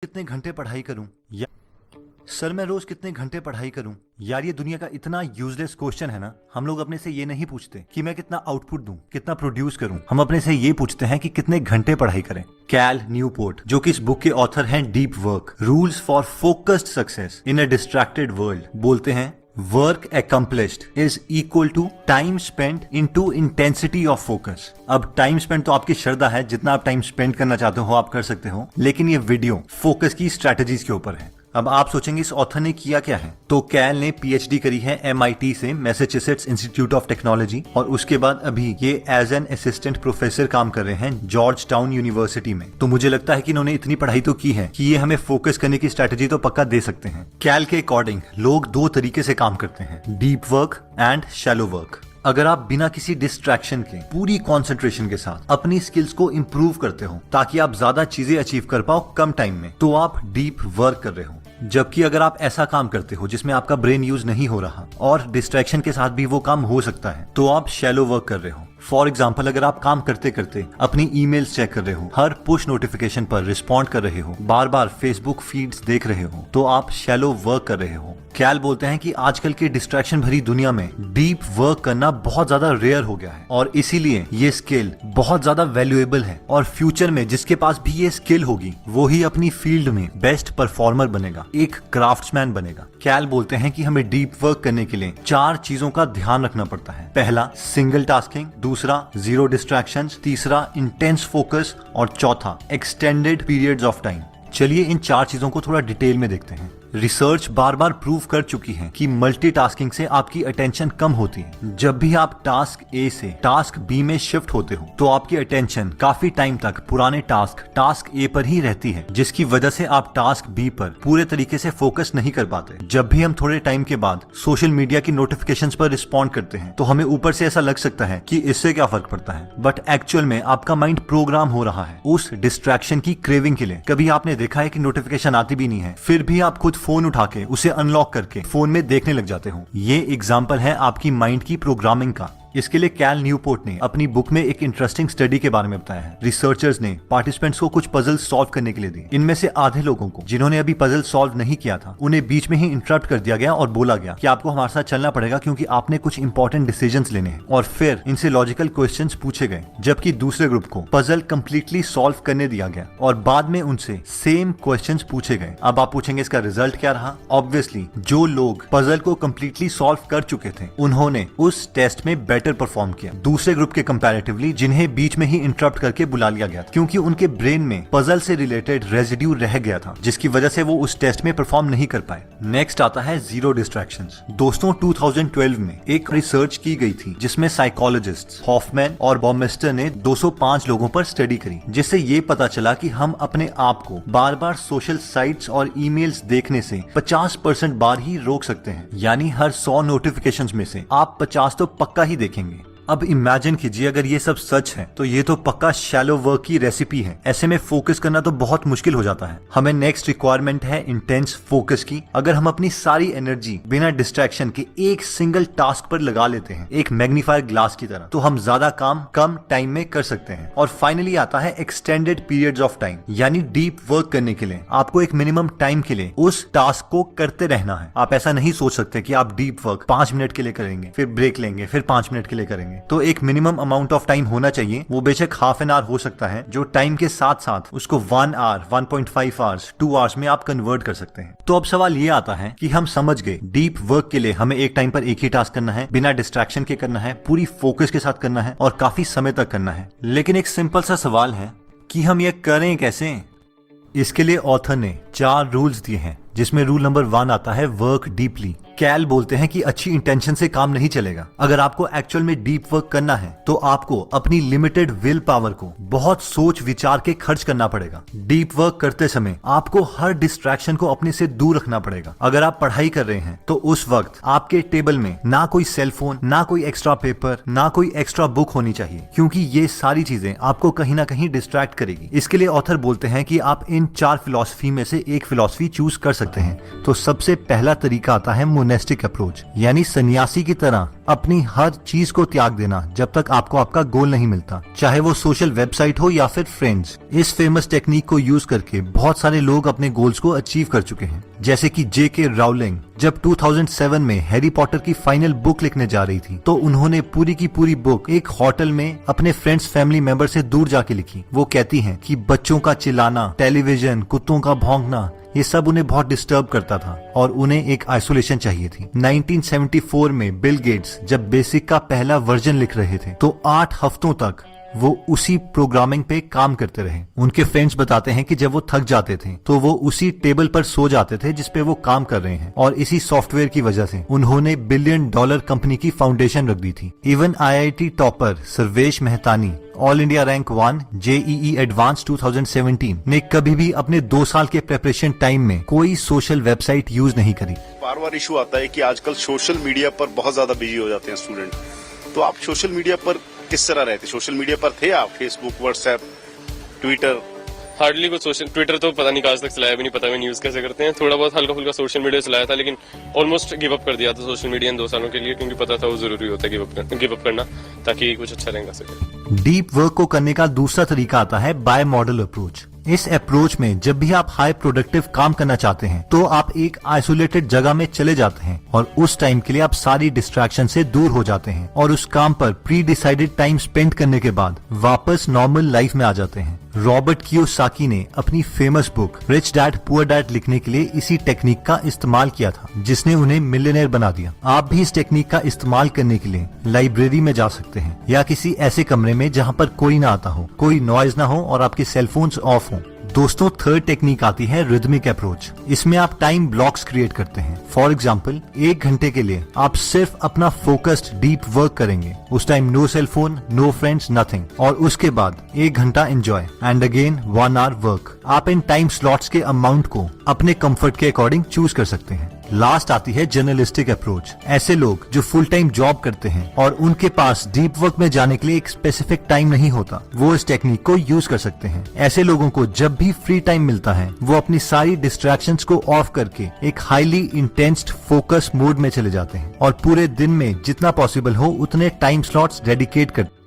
कितने घंटे पढ़ाई करूं या सर मैं रोज कितने घंटे पढ़ाई करूं। यार ये दुनिया का इतना यूजलेस क्वेश्चन है ना। हम लोग अपने से ये नहीं पूछते कि मैं कितना आउटपुट दूं, कितना प्रोड्यूस करूं। हम अपने से ये पूछते हैं कि कितने घंटे पढ़ाई करें। कैल न्यूपोर्ट, जो कि इस बुक के ऑथर हैं deep work, rules for focused success in a distracted world, बोलते हैं work accomplished is equal to time spent into intensity of focus। अब टाइम स्पेंड तो आपकी श्रद्धा है, जितना आप टाइम स्पेंड करना चाहते हो आप कर सकते हो, लेकिन ये वीडियो फोकस की स्ट्रेटजीज के ऊपर है। अब आप सोचेंगे इस ऑथर ने किया क्या है, तो कैल ने पीएचडी करी है MIT से, मैसेच्यूसेट्स इंस्टीट्यूट ऑफ टेक्नोलॉजी, और उसके बाद अभी ये एज एन असिस्टेंट प्रोफेसर काम कर रहे हैं जॉर्ज टाउन यूनिवर्सिटी में। तो मुझे लगता है कि इन्होंने इतनी पढ़ाई तो की है कि ये हमें फोकस करने की स्ट्रेटजी तो पक्का दे सकते हैं। कैल के अकॉर्डिंग लोग दो तरीके से काम करते हैं, deep work and shallow work. अगर आप बिना किसी डिस्ट्रैक्शन के पूरी कंसंट्रेशन के साथ अपनी स्किल्स को इंप्रूव करते हो ताकि आप ज्यादा चीजें अचीव कर पाओ कम टाइम में, तो आप डीप वर्क कर रहे हो। जबकि अगर आप ऐसा काम करते हो जिसमें आपका ब्रेन यूज नहीं हो रहा और डिस्ट्रैक्शन के साथ भी वो काम हो सकता है, तो आप शैलो वर्क कर रहे हो। फॉर एग्जाम्पल, अगर आप काम करते करते अपनी ईमेल्स चेक कर रहे हो, हर पुश नोटिफिकेशन पर रिस्पॉन्ड कर रहे हो, बार बार फेसबुक फीड्स देख रहे हो, तो आप शैलो वर्क कर रहे हो। कैल बोलते हैं कि आजकल के डिस्ट्रैक्शन भरी दुनिया में डीप वर्क करना बहुत ज्यादा रेयर हो गया है और इसीलिए ये स्किल बहुत ज्यादा वैल्यूएबल है, और फ्यूचर में जिसके पास भी ये स्किल होगी वो ही अपनी फील्ड में बेस्ट परफॉर्मर बनेगा, एक क्राफ्ट्समैन बनेगा। कैल बोलते हैं कि हमें डीप वर्क करने के लिए 4 चीजों का ध्यान रखना पड़ता है। पहला, सिंगल टास्किंग, दूसरा, जीरो डिस्ट्रैक्शंस, तीसरा, इंटेंस फोकस, और चौथा, एक्सटेंडेड पीरियड्स ऑफ टाइम। चलिए इन 4 चीजों को थोड़ा डिटेल में देखते हैं। रिसर्च बार बार प्रूव कर चुकी है कि मल्टीटास्किंग से आपकी अटेंशन कम होती है। जब भी आप टास्क ए से टास्क बी में शिफ्ट होते हो तो आपकी अटेंशन काफी टाइम तक पुराने टास्क ए पर ही रहती है, जिसकी वजह से आप टास्क बी पर पूरे तरीके से फोकस नहीं कर पाते। जब भी हम थोड़े टाइम के बाद सोशल मीडिया की नोटिफिकेशंस पर रिस्पॉन्ड करते हैं तो हमें ऊपर से ऐसा लग सकता है कि इससे क्या फर्क पड़ता है, बट एक्चुअल में आपका माइंड प्रोग्राम हो रहा है उस डिस्ट्रैक्शन की क्रेविंग के लिए। कभी आपने देखा है कि नोटिफिकेशन आती भी नहीं है, फिर भी आप खुद फोन उठा के उसे अनलॉक करके फोन में देखने लग जाते हो। ये एग्जांपल है आपकी माइंड की प्रोग्रामिंग का। इसके लिए कैल न्यूपोर्ट ने अपनी बुक में एक इंटरेस्टिंग स्टडी के बारे में बताया है। रिसर्चर्स ने पार्टिसिपेंट्स को कुछ पजल सॉल्व करने के लिए दिए। इनमें से आधे लोगों को, जिन्होंने अभी पजल सॉल्व नहीं किया था, उन्हें बीच में ही इंटरप्ट कर दिया गया और बोला गया कि आपको हमारे साथ चलना पड़ेगा क्योंकि आपने कुछ इंपॉर्टेंट डिसीजंस लेने हैं, और फिर इनसे लॉजिकल क्वेश्चंस पूछे गए। जबकि दूसरे ग्रुप को पजल कंप्लीटली सॉल्व करने दिया गया और बाद में उनसे सेम क्वेश्चंस पूछे गए। अब आप पूछेंगे इसका रिजल्ट क्या रहा। ऑब्वियसली जो लोग पजल को कंप्लीटली सॉल्व कर चुके थे उन्होंने उस टेस्ट में बेटर परफॉर्म किया दूसरे ग्रुप के कंपैरेटिवली, जिन्हें बीच में ही इंटरप्ट करके बुला लिया गया था, क्योंकि उनके ब्रेन में पजल से रिलेटेड रेजिड्यू रह गया था, जिसकी वजह से वो उस टेस्ट में परफॉर्म नहीं कर पाए। नेक्स्ट आता है जीरो डिस्ट्रैक्शंस। दोस्तों 2012 में एक रिसर्च की गई थी जिसमें साइकोलॉजिस्ट हॉफमैन और बॉमिस्टर ने 205 लोगों पर स्टडी करी, जिससे ये पता चला कि हम अपने आप को बार बार सोशल साइट्स और ईमेल्स देखने से 50% बार ही रोक सकते हैं। यानी हर 100 नोटिफिकेशंस में से आप 50 तो पक्का ही देखेंगे। अब इमेजिन कीजिए अगर ये सब सच है तो ये तो पक्का शैलो वर्क की रेसिपी है। ऐसे में फोकस करना तो बहुत मुश्किल हो जाता है। हमें नेक्स्ट रिक्वायरमेंट है इंटेंस फोकस की। अगर हम अपनी सारी एनर्जी बिना डिस्ट्रैक्शन के एक सिंगल टास्क पर लगा लेते हैं, एक मैग्नीफायर ग्लास की तरह, तो हम ज्यादा काम कम टाइम में कर सकते हैं। और फाइनली आता है एक्सटेंडेड पीरियड्स ऑफ टाइम। यानी डीप वर्क करने के लिए आपको एक मिनिमम टाइम के लिए उस टास्क को करते रहना है। आप ऐसा नहीं सोच सकते कि आप डीप वर्क 5 मिनट के लिए करेंगे, फिर ब्रेक लेंगे, फिर 5 मिनट के लिए करेंगे। तो एक मिनिमम अमाउंट ऑफ टाइम होना चाहिए। वो बेशक हाफ एन आवर हो सकता है, जो टाइम के साथ साथ उसको 1 आवर, 1.5 आवर्स, 2 आवर्स में आप कन्वर्ट कर सकते हैं। तो अब सवाल ये आता है कि हम समझ गए डीप वर्क के लिए हमें एक टाइम पर एक ही टास्क करना है, बिना डिस्ट्रैक्शन के करना है, पूरी फोकस के साथ करना है और काफी समय तक करना है। लेकिन एक सिंपल सा सवाल है कि हम ये करें कैसे। इसके लिए ऑथर ने 4 रूल्स दिए हैं, जिसमें रूल नंबर 1 आता है वर्क डीपली। कैल बोलते हैं कि अच्छी इंटेंशन से काम नहीं चलेगा। अगर आपको एक्चुअल में डीप वर्क करना है तो आपको अपनी लिमिटेड विल पावर को बहुत सोच विचार के खर्च करना पड़ेगा। डीप वर्क करते समय आपको हर डिस्ट्रैक्शन को अपने से दूर रखना पड़ेगा। अगर आप पढ़ाई कर रहे हैं तो उस वक्त आपके टेबल में ना कोई सेलफोन, ना कोई एक्स्ट्रा पेपर, ना कोई एक्स्ट्रा बुक होनी चाहिए, क्योंकि ये सारी चीजें आपको कहीं ना कहीं डिस्ट्रैक्ट करेगी। इसके लिए ऑथर बोलते हैं कि आप इन 4 फिलॉसफी में से एक फिलॉसफी चूज कर सकते हैं तो सबसे पहला तरीका आता है मोनेस्टिक अप्रोच, यानी सन्यासी की तरह अपनी हर चीज को त्याग देना जब तक आपको आपका गोल नहीं मिलता, चाहे वो सोशल वेबसाइट हो या फिर फ्रेंड्स। इस फेमस टेक्निक को यूज करके बहुत सारे लोग अपने गोल्स को अचीव कर चुके हैं, जैसे कि J.K. राउलिंग जब 2007 में हैरी पॉटर की फाइनल बुक लिखने जा रही थी तो उन्होंने पूरी की पूरी बुक एक होटल में अपने फ्रेंड्स फैमिली मेंबर से दूर जाके लिखी। वो कहती हैं कि बच्चों का चिल्लाना, टेलीविजन, कुत्तों का भौंकना, ये सब उन्हें बहुत डिस्टर्ब करता था और उन्हें एक आइसोलेशन चाहिए थी। 1974 में बिल गेट्स जब बेसिक का पहला वर्जन लिख रहे थे तो 8 हफ्तों तक वो उसी प्रोग्रामिंग पे काम करते रहे। उनके फ्रेंड्स बताते हैं कि जब वो थक जाते थे तो वो उसी टेबल पर सो जाते थे जिस पे वो काम कर रहे हैं, और इसी सॉफ्टवेयर की वजह से उन्होंने $1 बिलियन कंपनी की फाउंडेशन रख दी थी। Even IIT topper Sarvesh Mehtani, all India rank 1 JEE advanced 2017 ने कभी भी अपने 2 साल के प्रेपरेशन टाइम में कोई सोशल वेबसाइट यूज नहीं करी। बार बार इशू आता है कि आजकल सोशल मीडिया पर बहुत ज्यादा बिजी हो जाते हैं स्टूडेंट, तो आप सोशल मीडिया पर किस तरह रहते? सोशल मीडिया पर थे आप? Facebook, WhatsApp, Twitter? हार्डली कुछ सोशल, ट्विटर तो पता नहीं आज तक चलाया भी नहीं, पता नहीं यूज कैसे करते हैं। थोड़ा बहुत हल्का फुल्का सोशल मीडिया चलाया था, लेकिन ऑलमोस्ट गिव अप कर दिया था सोशल मीडिया इन 2 सालों के लिए, क्योंकि पता था वो जरूरी होता है गिव अप करना, ताकि कुछ अच्छा रहेगा सके। डीप वर्क को करने का दूसरा तरीका आता है बाय मॉडल अप्रोच। इस अप्रोच में जब भी आप हाई प्रोडक्टिव काम करना चाहते हैं तो आप एक आइसोलेटेड जगह में चले जाते हैं और उस टाइम के लिए आप सारी डिस्ट्रैक्शन से दूर हो जाते हैं और उस काम पर प्री डिसाइडेड टाइम स्पेंड करने के बाद वापस नॉर्मल लाइफ में आ जाते हैं। रॉबर्ट कियोसाकी ने अपनी famous book rich dad poor dad लिखने के लिए इसी टेक्निक का इस्तेमाल किया था, जिसने उन्हें मिलियनेयर बना दिया। आप भी इस टेक्निक का इस्तेमाल करने के लिए लाइब्रेरी में जा सकते हैं या किसी ऐसे कमरे में जहाँ पर कोई ना आता हो, कोई नॉइज ना हो और आपके सेलफोन्स ऑफ हो। दोस्तों, थर्ड टेक्निक आती है रिदमिक अप्रोच। इसमें आप टाइम ब्लॉक्स क्रिएट करते हैं। फॉर एग्जाम्पल, 1 घंटे के लिए आप सिर्फ अपना फोकस्ड डीप वर्क करेंगे। उस time no cellphone, no friends, nothing, और उसके बाद 1 घंटा enjoy and again 1 hour work. आप इन टाइम स्लॉट्स के अमाउंट को अपने कंफर्ट के अकॉर्डिंग चूज कर सकते हैं। लास्ट आती है जर्नलिस्टिक अप्रोच। ऐसे लोग जो फुल टाइम जॉब करते हैं और उनके पास डीप वर्क में जाने के लिए एक स्पेसिफिक टाइम नहीं होता, वो इस टेक्निक को यूज कर सकते हैं। ऐसे लोगों को जब भी फ्री टाइम मिलता है वो अपनी सारी डिस्ट्रैक्शंस को ऑफ करके एक हाईली इंटेंस्ड फोकस मोड में चले जाते हैं और पूरे दिन में जितना पॉसिबल हो उतने टाइम स्लॉट्स डेडिकेट करते हैं।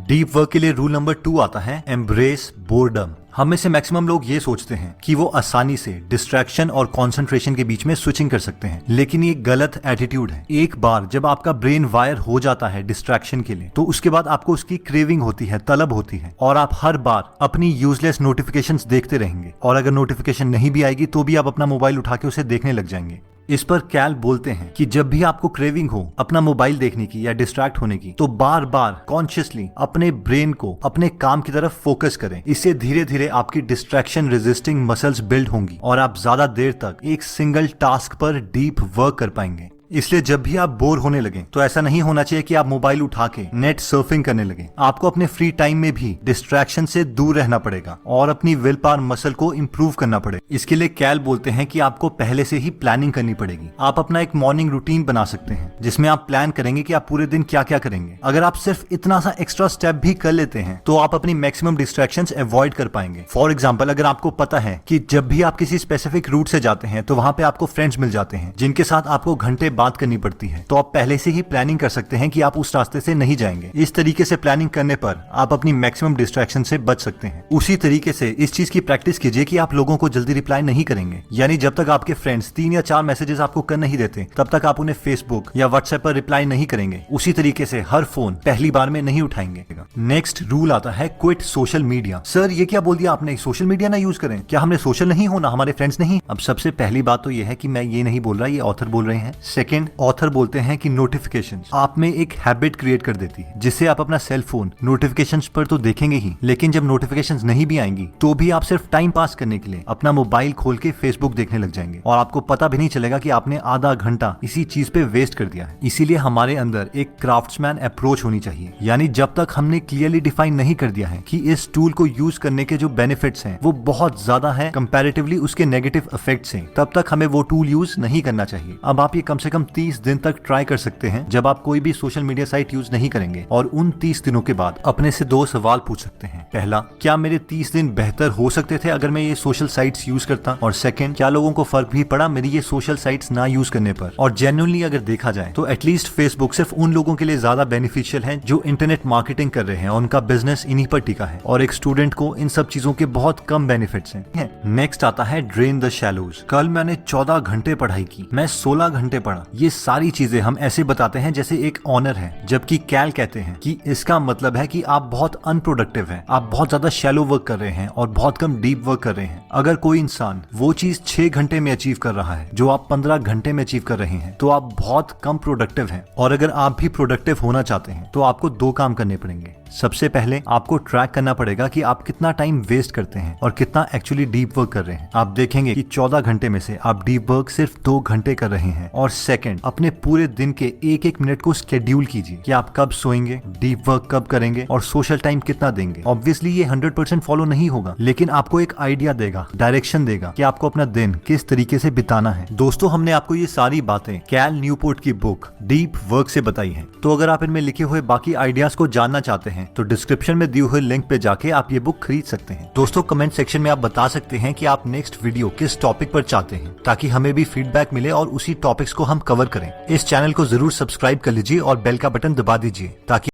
डीप वर्क के लिए रूल नंबर 2 आता है एम्ब्रेस बोर्डम। हम में से मैक्सिमम लोग ये सोचते हैं कि वो आसानी से डिस्ट्रैक्शन और कंसंट्रेशन के बीच में स्विचिंग कर सकते हैं, लेकिन ये गलत एटीट्यूड है। एक बार जब आपका ब्रेन वायर हो जाता है डिस्ट्रैक्शन के लिए तो उसके बाद आपको उसकी क्रेविंग होती है, तलब होती है, और आप हर बार अपनी यूजलेस नोटिफिकेशंस देखते रहेंगे। और अगर नोटिफिकेशन नहीं भी आएगी तो भी आप अपना मोबाइल उठा के उसे देखने लग जाएंगे। इस पर कैल बोलते हैं कि जब भी आपको क्रेविंग हो अपना मोबाइल देखने की या डिस्ट्रैक्ट होने की तो बार बार कॉन्शियसली अपने ब्रेन को अपने काम की तरफ फोकस करें। इससे धीरे धीरे आपकी डिस्ट्रैक्शन रेजिस्टिंग मसल्स बिल्ड होंगी और आप ज्यादा देर तक एक सिंगल टास्क पर डीप वर्क कर पाएंगे। इसलिए जब भी आप बोर होने लगे तो ऐसा नहीं होना चाहिए कि आप मोबाइल उठा के नेट सर्फिंग करने लगे। आपको अपने फ्री टाइम में भी डिस्ट्रैक्शन से दूर रहना पड़ेगा और अपनी विल पावर मसल को इम्प्रूव करना पड़ेगा। इसके लिए कैल बोलते हैं कि आपको पहले से ही प्लानिंग करनी पड़ेगी। आप अपना एक मॉर्निंग रूटीन बना सकते हैं जिसमें आप प्लान करेंगे कि आप पूरे दिन क्या क्या करेंगे। अगर आप सिर्फ इतना सा एक्स्ट्रा स्टेप भी कर लेते हैं तो आप अपनी मैक्सिमम डिस्ट्रैक्शंस अवॉइड कर पाएंगे। फॉर एग्जाम्पल, अगर आपको पता है कि जब भी आप किसी स्पेसिफिक रूट से जाते हैं तो वहां पे आपको फ्रेंड्स मिल जाते हैं जिनके साथ आपको घंटे बात करनी पड़ती है, तो आप पहले से ही प्लानिंग कर सकते हैं कि आप उस रास्ते से नहीं जाएंगे। इस तरीके से प्लानिंग करने पर आप अपनी मैक्सिमम डिस्ट्रैक्शन से बच सकते हैं। उसी तरीके से इस चीज की प्रैक्टिस कीजिए कि आप लोगों को जल्दी रिप्लाई नहीं करेंगे, यानी जब तक आपके फ्रेंड्स 3 या 4 मैसेजेस आपको कर नहीं देते तब तक आप उन्हें फेसबुक या व्हाट्सएप पर रिप्लाई नहीं करेंगे। उसी तरीके से हर फोन पहली बार में नहीं उठाएंगे। नेक्स्ट रूल आता है क्विट सोशल मीडिया। सर, ये क्या बोल दिया आपने, सोशल मीडिया ना यूज करें? क्या हमने सोशल नहीं होना, हमारे फ्रेंड्स नहीं? अब सबसे पहली बात तो यह है कि मैं ये नहीं बोल रहा, ये ऑथर बोल रहे हैं। सेकंड, ऑथर बोलते हैं कि नोटिफिकेशंस आप में एक हैबिट क्रिएट कर देती है जिससे आप अपना सेल फोन नोटिफिकेशंस पर तो देखेंगे ही, लेकिन जब नोटिफिकेशंस नहीं भी आएंगी तो भी आप सिर्फ टाइम पास करने के लिए अपना मोबाइल खोल के फेसबुक देखने लग जाएंगे और आपको पता भी नहीं चलेगा कि आपने आधा घंटा इसी चीज पे वेस्ट कर दिया है। इसीलिए हमारे अंदर एक क्राफ्ट्समैन अप्रोच होनी चाहिए, यानी जब तक हमने क्लियरली डिफाइन नहीं कर दिया है कि इस टूल को यूज करने के जो बेनिफिट्स हैं वो बहुत ज्यादा है कंपैरेटिवली उसके नेगेटिव इफेक्ट्स हैं, तब तक हमें वो टूल यूज नहीं करना चाहिए। अब आप ये कम से कम कम 30 दिन तक ट्राई कर सकते हैं जब आप कोई भी सोशल मीडिया साइट यूज नहीं करेंगे, और उन 30 दिनों के बाद अपने से 2 सवाल पूछ सकते हैं। पहला, क्या मेरे 30 दिन बेहतर हो सकते थे अगर मैं ये सोशल साइट्स यूज करता? और सेकंड, क्या लोगों को फर्क भी पड़ा मेरी ये सोशल साइट्स ना यूज करने पर? और जेन्युइनली अगर देखा जाए तो एटलीस्ट फेसबुक सिर्फ उन लोगों के लिए ज्यादा बेनिफिशियल है जो इंटरनेट मार्केटिंग कर रहे हैं और उनका बिजनेस इन्हीं पर टिका है, और एक स्टूडेंट को इन सब चीजों के बहुत कम बेनिफिट्स हैं। नेक्स्ट आता है ड्रेन द शैलोज। कल मैंने 14 घंटे पढ़ाई की, मैं 16 घंटे पढ़ा। ये सारी चीजें हम ऐसे बताते हैं जैसे एक ऑनर है, जबकि कैल कहते हैं कि इसका मतलब है कि आप बहुत अनप्रोडक्टिव हैं, आप बहुत ज्यादा शैलो वर्क कर रहे हैं और बहुत कम डीप वर्क कर रहे हैं। अगर कोई इंसान वो चीज 6 घंटे में अचीव कर रहा है जो आप 15 घंटे में अचीव कर रहे हैं, तो आप बहुत कम प्रोडक्टिव हैं। और अगर आप भी प्रोडक्टिव होना चाहते हैं तो आपको 2 काम करने पड़ेंगे। सबसे पहले आपको ट्रैक करना पड़ेगा कि आप कितना टाइम वेस्ट करते हैं और कितना एक्चुअली डीप वर्क कर रहे हैं। आप देखेंगे कि 14 घंटे में से आप डीप वर्क सिर्फ 2 घंटे कर रहे हैं। और सेकंड, अपने पूरे दिन के 1-1 मिनट को शेड्यूल कीजिए कि आप कब सोएंगे, डीप वर्क कब करेंगे और सोशल टाइम कितना देंगे। ऑब्वियसली ये 100% फॉलो नहीं होगा, लेकिन आपको एक आइडिया देगा, डायरेक्शन देगा कि आपको अपना दिन किस तरीके से बिताना है। दोस्तों, हमने आपको ये सारी बातें कैल न्यूपोर्ट की बुक डीप वर्क से बताई है। तो अगर आप इनमें लिखे हुए बाकी आइडियाज को जानना चाहते हैं तो डिस्क्रिप्शन में दिए हुए लिंक पे जाके आप ये बुक खरीद सकते हैं। दोस्तों, कमेंट सेक्शन में आप बता सकते हैं कि आप नेक्स्ट वीडियो किस टॉपिक पर चाहते हैं, ताकि हमें भी फीडबैक मिले और उसी टॉपिक्स को हम कवर करें। इस चैनल को जरूर सब्सक्राइब कर लीजिए और बेल का बटन दबा दीजिए ताकि